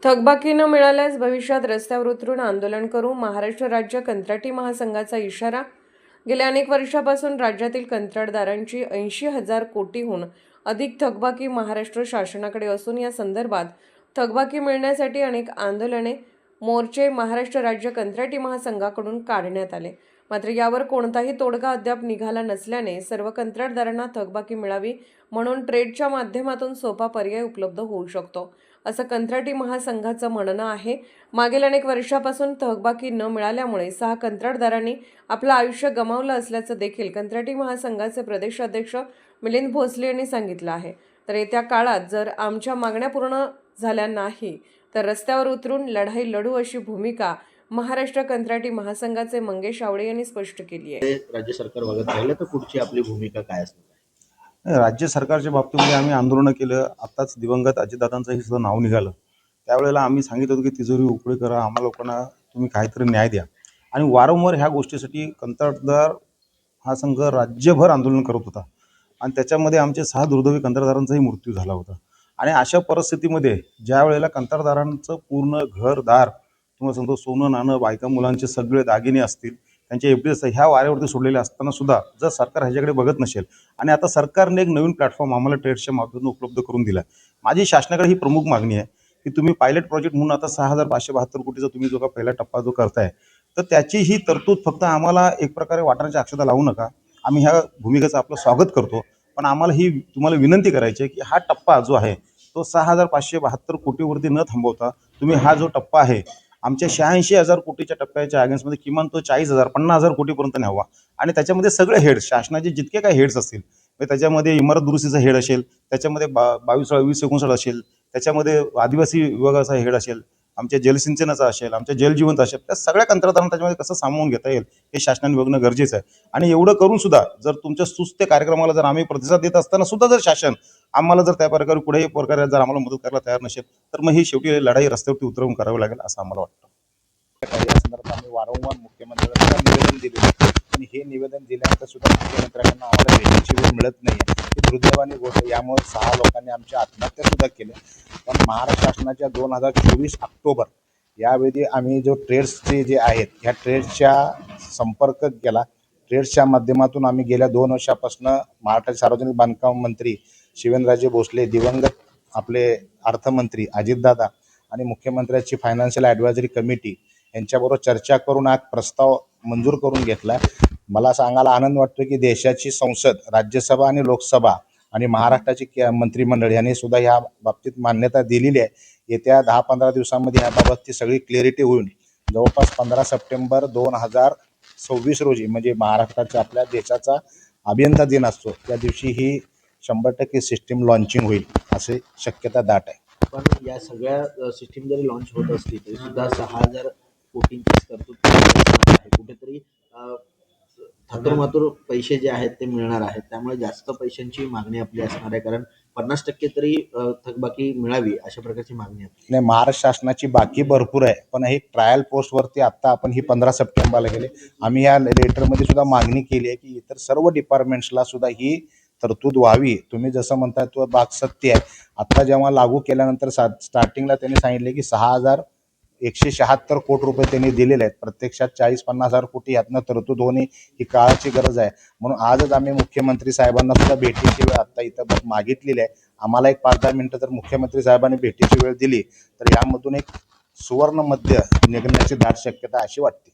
थकबाकी न मिळाल्यास भविष्यात रस्त्यावर उतरून आंदोलन करू, महाराष्ट्र राज्य कंत्राटी महासंघाचा इशारा. गेल्या अनेक वर्षापासून राज्यातील कंत्राटदारांची 80,000 कोटीहून अधिक थकबाकी महाराष्ट्र शासनाकडे असून या संदर्भात थकबाकी मिळण्यासाठी अनेक आंदोलने, मोर्चे महाराष्ट्र राज्य कंत्राटी महासंघाकडून काढण्यात आले. मात्र यावर कोणताही तोडगा अद्याप निघाला नसल्याने सर्व कंत्राटदारांना थकबाकी मिळावी म्हणून ट्रेडच्या माध्यमातून सोपा पर्याय उपलब्ध होऊ शकतो, असं कंत्राटी महासंघाचं म्हणणं आहे. मागील अनेक वर्षापासून थकबाकी न मिळाल्यामुळे 6 कंत्राटदारांनी आपलं आयुष्य गमावलं असल्याचं देखील कंत्राटी महासंघाचे प्रदेशाध्यक्ष मिलिंद भोसले यांनी सांगितलं आहे. तर येत्या काळात जर आमच्या मागण्या पूर्ण झाल्या नाही तर रस्त्यावर उतरून लढाई लढू अशी भूमिका महाराष्ट्र कंत्राटी महासंघाचे मंगेश आवळे यांनी स्पष्ट केली आहे. राज्य सरकार वागत राहिलं तर पुढची आपली भूमिका काय असणार? राज्य सरकारच्या बाबतीमध्ये आम्ही आंदोलनं केलं. आत्ताच दिवंगत अजितदादांचंही सुद्धा नाव निघालं. त्यावेळेला आम्ही सांगितलं होतं की तिजोरी उघडी करा, आम्हाला लोकांना तुम्ही काहीतरी न्याय द्या. आणि वारंवार ह्या गोष्टीसाठी कंत्राटदार हा संघ राज्यभर आंदोलन करत होता आणि त्याच्यामध्ये आमचे 6 दुर्दैवी कंत्राटदारांचाही मृत्यू झाला होता. आणि अशा परिस्थितीमध्ये ज्या वेळेला कंत्राटदारांचं पूर्ण घरदार, तुम्हाला सांगतो, सोनं नाणं, बायका मुलांचे सगळे दागिने असतील, त्यांचे एफडीएस ह्या वाऱ्यावरती सोडलेले असताना सुद्धा जर सरकार ह्याच्याकडे बघत नसेल आणि आता सरकारने एक नवीन प्लॅटफॉर्म आम्हाला ट्रेड्सच्या माध्यमातून उपलब्ध करून दिला. माझी शासनाकडे ही प्रमुख मागणी आहे की तुम्ही पायलट प्रोजेक्ट म्हणून आता 6,572 कोटीचा तुम्ही जो का पहिला टप्पा जो करताय, तर त्याची ही तरतूद फक्त आम्हाला एक प्रकारे वाटाण्याची अक्षता लावू नका. आम्ही ह्या भूमिकेचं आपलं स्वागत करतो, पण आम्हाला ही तुम्हाला विनंती करायची आहे की हा टप्पा जो आहे तो 6,572 कोटीवरती न थांबवता तुम्ही हा जो टप्पा आहे आमच्या 86,000 कोटीच्या टप्प्याच्या अगेन्स्टमध्ये किमान तो 40,000 50,000 कोटीपर्यंत न्यावा. आणि त्याच्यामध्ये सगळे हेड्स, शासनाचे जितके काही हेड्स असतील, त्याच्यामध्ये इमारत दुरुस्तीचा हेड असेल, त्याच्यामध्ये 22-29 असेल, त्याच्यामध्ये आदिवासी विभागाचा हेड असेल, आमच्या जलसिंचनाचा असेल, आमच्या जलजीवनचा असेल, त्या सगळ्या कंत्राटदारांना त्याच्यामध्ये कसं सामावून घेता येईल हे शासनाने बघणं गरजेचं आहे. आणि एवढं करून सुद्धा जर तुमच्या सुस्ते कार्यक्रमाला जर आम्ही प्रतिसाद देत असताना सुद्धा जर शासन आम्हाला जर त्या प्रकारे कुठेही प्रकारे जर आम्हाला मदत करायला तयार नसेल तर मग ही शेवटी लढाई रस्त्यावरती उतरवून करावी लागेल असं आम्हाला वाटतं. या संदर्भात आम्ही वारंवार मुख्यमंत्र्यांना निवेदन दिले आणि हे निवेदन दिल्यानंतर सुद्धा मुख्यमंत्र्यांना आम्हाला भेटीची वेळ मिळत नाही. ही दुर्दैवाने गोष्ट. यामुळे 6 लोकांनी आमच्या आत्महत्या सुद्धा केल्या. पण महाराष्ट्र शासनाच्या 2024 ऑक्टोबर यावेळी आम्ही जो ट्रेड्सचे जे आहेत ह्या ट्रेड्सच्या संपर्क केला. ट्रेड्सच्या माध्यमातून आम्ही गेल्या 2 वर्षापासून महाराष्ट्राचे सार्वजनिक बांधकाम मंत्री शिवेंद्रराजे भोसले, दिवंगत आपले अर्थमंत्री अजितदादा आणि मुख्यमंत्र्यांची फायनान्शियल ॲडवायझरी कमिटी यांच्याबरोबर चर्चा करून हा प्रस्ताव मंजूर करून घेतला. मला सांगायला आनंद वाटतो की देशाची संसद, राज्यसभा आणि लोकसभा आणि महाराष्ट्राची मंत्रिमंडळ यांनी सुद्धा ह्या बाबतीत मान्यता दिलेली आहे. येत्या 10-15 दिवसांमध्ये ह्याबाबतची सगळी क्लॅरिटी होईल. जवळपास 15 सप्टेंबर 2026 रोजी म्हणजे महाराष्ट्राच्या आपल्या देशाचा अभियंता दिन असतो, त्या दिवशी ही 100% सिस्टीम लॉन्चिंग होईल असे शक्यता दाट आहे. पण या सगळ्या सिस्टीम जरी लॉन्च होत असली तरी सुद्धा 6,000 कोटींचीच तरतूद आहे. कुठेतरी थातुरमातुर पैसे जे आहेत ते मिळणार आहेत, त्यामुळे जास्त पैशांची मागणी आपली असणार आहे. कारण 50% तरी थकबाकी मिळावी अशा प्रकारची मागणी आहे. नाही, महाराष्ट्र शासनाची बाकी भरपूर आहे, पण ही ट्रायल पोस्टवरती आत्ता आपण ही 15 सप्टेंबरला गेले. आम्ही या लेटरमध्ये सुद्धा मागणी केली आहे की इतर सर्व डिपार्टमेंट्सला सुद्धा ही तरतूद व्हावी. तुम्ही जसं म्हणताय तो बाग सत्य आहे. आत्ता जेव्हा लागू केल्यानंतर स्टार्टिंगला त्यांनी सांगितले की 6,176 कोटी रुपये त्यांनी दिलेले आहेत. प्रत्यक्षात 40-50,000 कोटी यातनं तरतूद होणे ही काळाची गरज आहे. म्हणून आजच आम्ही मुख्यमंत्री साहेबांना सुद्धा भेटीची वेळ आत्ता इथं मागितलेली आहे. आम्हाला एक 5-10 मिनिटं जर मुख्यमंत्री साहेबांनी भेटीची वेळ दिली तर यामधून एक सुवर्ण मध्य निघण्याची दाट शक्यता अशी वाटते.